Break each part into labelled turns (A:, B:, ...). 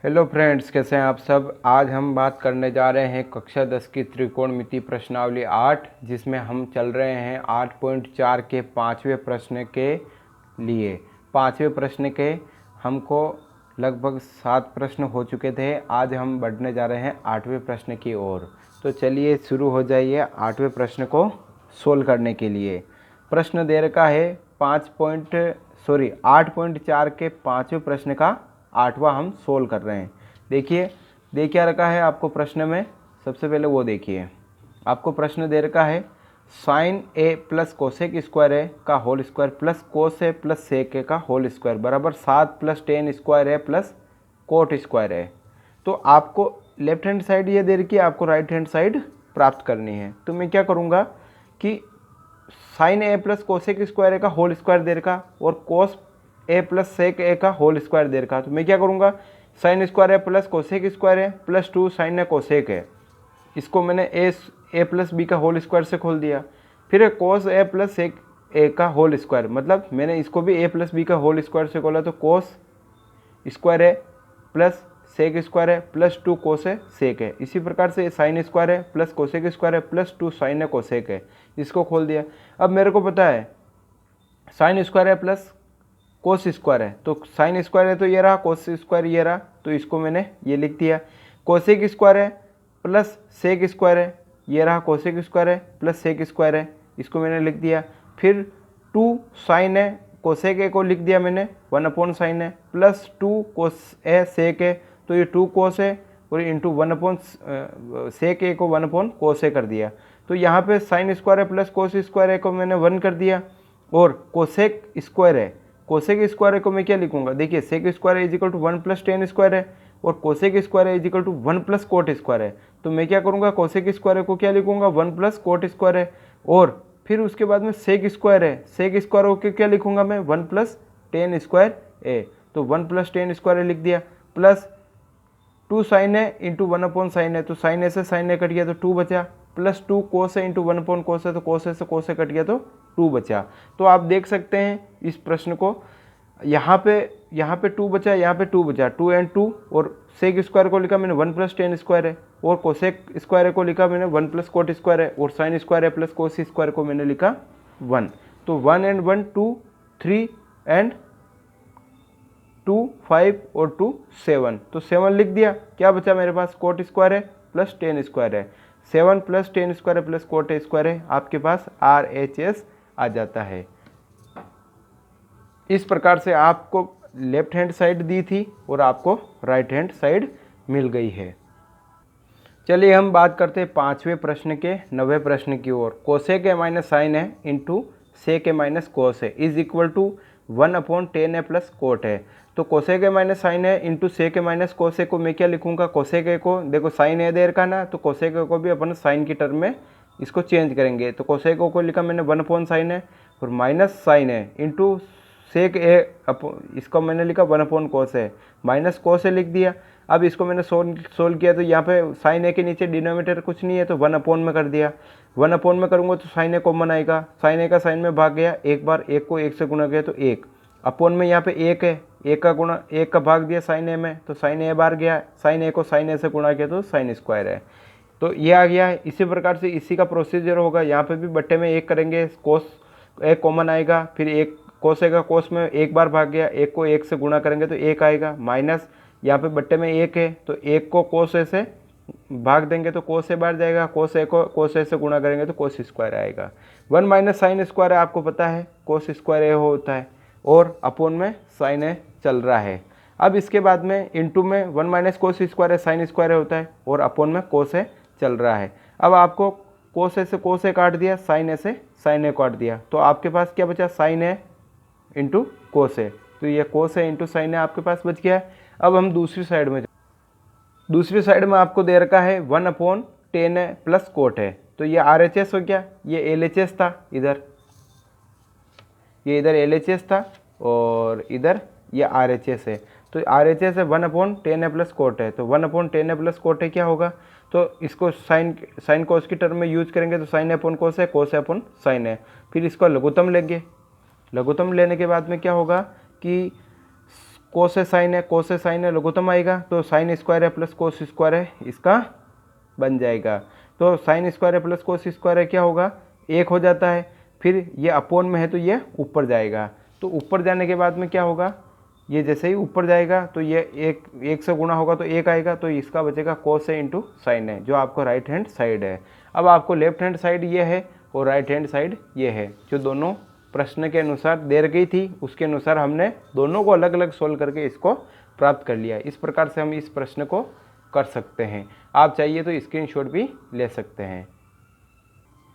A: Hello friends, कैसे हैं आप सब। आज हम बात करने जा रहे हैं कक्षा 10 की त्रिकोणमिति प्रश्नावली 8, जिसमें हम चल रहे हैं 8.4 के 5वें प्रश्न के लिए। 5वें प्रश्न के हमको लगभग 7 प्रश्न हो चुके थे। आज हम बढ़ने जा रहे हैं 8वें प्रश्न की ओर। तो चलिए शुरू हो जाइए 8वें प्रश्न को सोल्व करने के लिए। प्रश्न दे रखा है 8.4 के 5वें प्रश्न का 8वां हम सोल्व कर रहे हैं। देखिए दे क्या रखा है आपको प्रश्न में। सबसे पहले वो देखिए, आपको प्रश्न दे रखा है साइन ए प्लस कोसेक स्क्वायर ए का होल स्क्वायर प्लस कोस ए प्लस सेक ए का होल स्क्वायर बराबर 7 प्लस टेन स्क्वायर ए प्लस कोट स्क्वायर ए। तो आपको लेफ्ट हैंड साइड ये दे रखी है, आपको राइट हैंड साइड प्राप्त करनी है। तो मैं क्या करूँगा कि साइन ए प्लस कोसेक स्क्वायर ए का होल स्क्वायर दे रखा और कोस ए प्लस सेक ए का होल स्क्वायर दे रखा। तो मैं क्या करूँगा, साइन स्क्वायर ए प्लस कोसेक स्क्वायर ए प्लस 2 साइन ए कोसेक है, इसको मैंने ए प्लस बी का होल स्क्वायर से खोल दिया। फिर कोस ए प्लस सेक ए का होल स्क्वायर, मतलब मैंने इसको भी ए प्लस बी का होल स्क्वायर से खोला, तो कोस स्क्वायर है प्लस सेक स्क्वायर है प्लस 2 कोस है सेक है। इसी प्रकार से साइन स्क्वायर है प्लस कोसेक स्क्वायर है प्लस 2 साइन है कोसेक है, इसको खोल दिया। अब मेरे को पता है साइन स्क्वायर है प्लस कोस स्क्वायर है, तो साइन स्क्वायर है तो ये रहा, कोस स्क्वायर ये रहा, तो इसको मैंने ये लिख दिया। कोसेक स्क्वायर है प्लस सेक स्क्वायर है, ये रहा कोसेक स्क्वायर है प्लस सेक स्क्वायर है, इसको मैंने लिख दिया। फिर 2 साइन है कोसेक ए को लिख दिया मैंने 1 साइन है प्लस 2 कोस ए सेक है, तो ये 2 कोस है और इंटू 1 सेक ए को 1 कोस ए कर दिया। तो यहाँ पे साइन स्क्वायर है प्लस कोस स्क्वायर है को मैंने 1 कर दिया और कोसेक स्क्वायर है, कोसेक स्क्वायर को मैं क्या लिखूंगा, देखिए sec square is equal to 1 plus tan square है और cosec square is equal to 1 plus cot square है। तो मैं क्या करूंगा, कोसेक स्क्वायर को क्या लिखूंगा 1 प्लस कोट स्क्वायर है और फिर उसके बाद में सेक स्क्वायर है, सेक स्क्वायर को क्या लिखूंगा मैं 1 प्लस टेन स्क्वायर ए, तो 1 प्लस टेन स्क्वायर लिख दिया प्लस 2 साइन है इंटू 1 साइन है, तो साइन ए से साइन ए कट गया तो 2 बचा प्लस 2 कोस है इंटू 1 कोस है, तो कोस ए से कोस ए कट गया तो 2 बचा। तो आप देख सकते हैं इस प्रश्न को, यहाँ पे 2 बचा, यहाँ पे 2 बचा, 2 एंड 2 और सेक स्क्वायर को लिखा मैंने 1 प्लस टेन स्क्वायर है और कोसेक स्क्वायर को लिखा मैंने 1 प्लस कोट स्क्वायर है और साइन स्क्वायर है प्लस कोस स्क्वायर को मैंने लिखा 1। तो 1 एंड 1 2, 3 एंड 2 5 और 2 7, तो 7 लिख दिया। क्या बचा मेरे पास, कोट स्क्वायर है प्लस टेन स्क्वायर है, 7 plus tan square plus cot square है, आपके पास RHS आ जाता है। इस प्रकार से आपको लेफ्ट हैंड साइड दी थी और आपको राइट हैंड साइड मिल गई है। चलिए हम बात करते हैं 5वें प्रश्न के 9वें प्रश्न की ओर। कोसेक ए माइनस साइन है into sec A minus cos है is equal to 1/10 A plus cot है। तो कोसेक ए माइनस साइन है into sec A minus cos A को मैं क्या लिखूंगा, कोसेक ए को देखो साइन ए देर का ना, तो कोसेक ए को भी अपन साइन की टर्म में इसको चेंज करेंगे। तो कोसेक ए को लिखा मैंने 1 साइन है और माइनस साइन है इंटू सेक ए, इसको मैंने लिखा 1 कोस है, माइनस कोस ए लिख दिया। अब इसको मैंने सोल्व किया तो यहाँ पे साइन ए के नीचे डिनोमिनेटर कुछ नहीं है तो 1 में कर दिया। 1 में करूँगा तो साइन ए कॉमन आएगा, साइन ए का साइन में भाग गया, एक बार एक को एक से गुणा किया तो 1 अपॉन में यहाँ पे 1 है, 1 का गुणा 1 का भाग दिया साइन ए में, तो साइन ए बार गया, साइन ए को साइन ए से गुणा किया तो साइन स्क्वायर है, तो ये आ गया है। इसी प्रकार से इसी का प्रोसीजर होगा, यहाँ पे भी बट्टे में 1 करेंगे, कोस एक कॉमन आएगा, फिर 1 कोस ए का कोस में एक बार भाग गया, 1 को 1 से गुणा करेंगे तो 1 आएगा, माइनस यहाँ पे बट्टे में 1 है तो 1 को कोस ए से भाग देंगे तो कोस ए बाहर जाएगा, कोस ए को कोस ए से गुणा करेंगे तो कोस स्क्वायर आएगा। 1 माइनस साइन स्क्वायर है, आपको पता है कोस स्क्वायर ए होता है और अपोन में साइन ए चल रहा है। अब इसके बाद में इंटू में 1 माइनस कोस स्क्वायर है साइन स्क्वायर होता है और अपोन में कोस ए चल रहा है। अब आपको कोस ए से कोस ए काट दिया, साइन ए से साइन ए काट दिया, तो आपके पास क्या बचा, साइन ए इंटू कोस ए, तो ये कोस ए इंटू साइन ए आपके पास बच गया है। अब हम दूसरी साइड में आपको दे रखा है 1/10 ए प्लस कोट है, तो ये RHS हो गया, ये LHS था, ये इधर LHS था और इधर ये RHS है, तो RHS है 1/10 ए प्लस कोट है, तो 1/10 ए प्लस कोट है क्या होगा, तो इसको साइन कोस की टर्म में यूज करेंगे तो साइन अपॉन कोस है, कोस अपॉन साइन है, फिर इसको लघुत्तम लेंगे। लघुत्तम लेने के बाद में क्या होगा कि कोस से साइन है, कोस से साइन है लघुत्तम आएगा, तो साइन स्क्वायर है प्लस कोस स्क्वायर है इसका बन जाएगा। तो साइन स्क्वायर है प्लस कोस स्क्वायर है क्या होगा, 1 हो जाता है। फिर ये अपोन में है तो ये ऊपर जाएगा, तो ऊपर जाने के बाद में क्या होगा, ये जैसे ही ऊपर जाएगा तो ये एक से गुणा होगा तो 1 आएगा, तो इसका बचेगा कोस है इंटू साइन है, जो आपको राइट हैंड साइड है। अब आपको लेफ्ट हैंड साइड ये है और राइट हैंड साइड ये है, जो दोनों प्रश्न के अनुसार दे गई थी उसके अनुसार हमने दोनों को अलग अलग सोल्व करके इसको प्राप्त कर लिया। इस प्रकार से हम इस प्रश्न को कर सकते हैं। आप चाहिए तो स्क्रीनशॉट भी ले सकते हैं।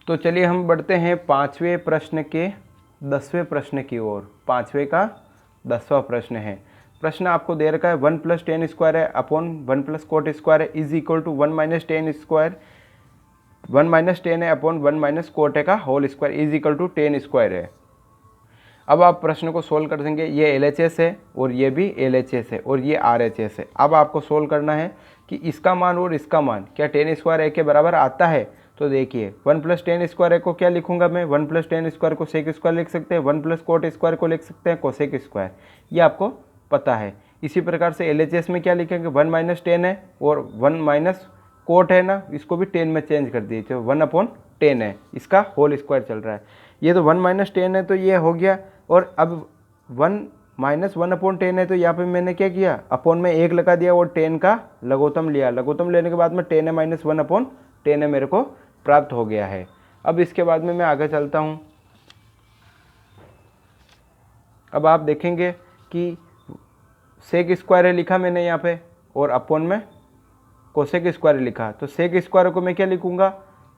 A: तो चलिए हम बढ़ते हैं 5वें प्रश्न के 10वें प्रश्न की ओर। 5वें का 10वां प्रश्न है। प्रश्न आपको दे रखा है 1 + tan स्क्वायर है अपॉन 1 + cot स्क्वायर है is equal to 1 - tan square 1 - tan है अपॉन 1 - cot का whole square is equal to tan square है। अब आप प्रश्न को सोल्व कर देंगे। ये LHS है और ये भी LHS है और ये RHS है। अब आपको सोल्व करना है कि इसका मान और इसका मान क्या tan स्क्वायर ए के बराबर आता है। तो देखिए 1 + tan स्क्वायर को क्या लिखूंगा मैं, 1 + tan स्क्वायर को सेक स्क्वायर लिख सकते हैं, 1 + cot स्क्वायर को लिख सकते हैं कोसेक स्क्वायर, ये आपको पता है। इसी प्रकार से LHS में क्या लिखेंगे, 1 - tan है और 1 - cot है ना, इसको भी tan में चेंज कर दीजिए, 1/10 है, इसका होल स्क्वायर चल रहा है। ये तो 1 - tan है तो ये हो गया, और अब 1 - 1/10 है तो यहाँ पे मैंने क्या किया, अपॉन में 1 लगा दिया और tan का लघुत्तम लिया। लघुत्तम लेने के बाद में tan है - 1/10 है मेरे को प्राप्त हो गया है। अब इसके बाद में मैं आगे चलता हूँ। अब आप देखेंगे कि सेक स्क्वायर है लिखा मैंने यहाँ पे और अपॉन में कोसेक स्क्वायर लिखा, तो सेक स्क्वायर को मैं क्या लिखूंगा,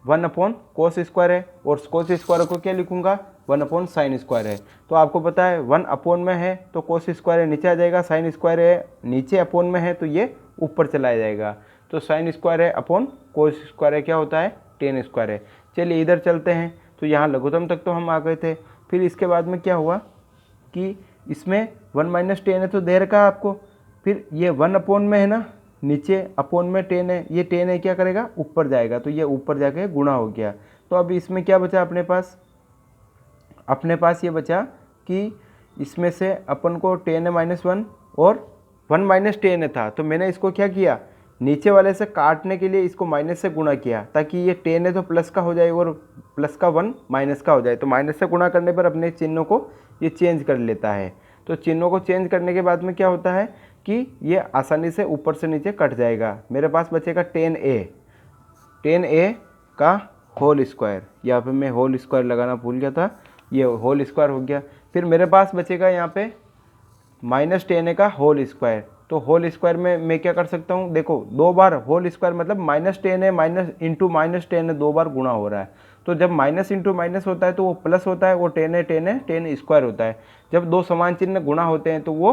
A: 1/cos स्क्वायर है और कोस स्क्वायर को क्या लिखूंगा, 1/sin स्क्वायर है। तो आपको पता है 1 अपॉन में है तो कोस स्क्वायर है नीचे आ जाएगा, साइन स्क्वायर है नीचे अपॉन में है तो ये ऊपर चला जाएगा। तो साइन स्क्वायर है अपॉन कोस स्क्वायर है क्या होता है, tan स्क्वायर है। चलिए इधर चलते हैं। तो यहाँ लघुत्तम तक तो हम आ गए थे। फिर इसके बाद में क्या हुआ कि इसमें 1 - tan है तो दे रखा है आपको, फिर ये 1 अपॉन में है ना, नीचे अपॉन में tan है, ये tan है क्या करेगा, ऊपर जाएगा, तो ये ऊपर जाके गुणा हो गया। तो अब इसमें क्या बचा अपने पास ये बचा कि इसमें से अपन को tan है -1 और 1 - tan था, तो मैंने इसको क्या किया, नीचे वाले से काटने के लिए इसको माइनस से गुणा किया, ताकि ये tan है तो प्लस का हो जाए और प्लस का 1 माइनस का हो जाए। तो माइनस से गुणा करने पर अपने चिन्हों को ये चेंज कर लेता है। तो चिन्हों को चेंज करने के बाद में क्या होता है कि ये आसानी से ऊपर से नीचे कट जाएगा। मेरे पास बचेगा tan a का होल स्क्वायर, यहाँ पे मैं होल स्क्वायर लगाना भूल गया था, ये होल स्क्वायर हो गया। फिर मेरे पास बचेगा यहाँ पे -tan a का होल स्क्वायर। तो होल स्क्वायर में मैं क्या कर सकता हूँ, देखो 2 बार होल स्क्वायर मतलब -tan है -tan है 2 बार गुणा हो रहा है। तो जब माइनस इंटू माइनस होता है तो वो प्लस होता है, वो tan है tan स्क्वायर होता है। जब 2 समान चिन्ह गुणा होते हैं तो वो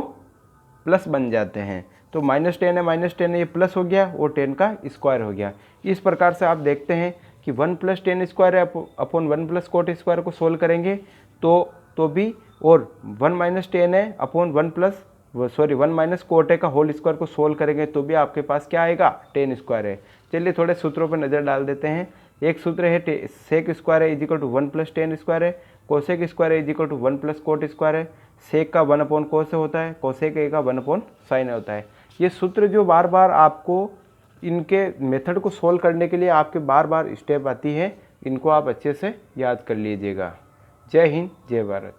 A: प्लस बन जाते हैं। तो -tan है ये प्लस हो गया और tan का स्क्वायर हो गया। इस प्रकार से आप देखते हैं कि 1 + tan स्क्वायर है अपॉन 1 + cot स्क्वायर को सोल्व करेंगे तो भी, और 1 - tan है अपॉन 1 - cot का होल स्क्वायर को सोल्व करेंगे तो भी आपके पास क्या आएगा, tan स्क्वायर है। चलिए थोड़े सूत्रों पर नज़र डाल देते हैं। एक सूत्र है सेक स्क्वायर है इजिकल टू 1 + tan स्क्वायर है, कोसेक स्क्वायर है इजिकल टू 1 + cot स्क्वायर है। सेक का 1/cos होता है, कोसेक a का 1/sin होता है। ये सूत्र जो बार बार आपको इनके मेथड को सोल्व करने के लिए आपके बार बार स्टेप आती है, इनको आप अच्छे से याद कर लीजिएगा। जय हिंद, जय भारत।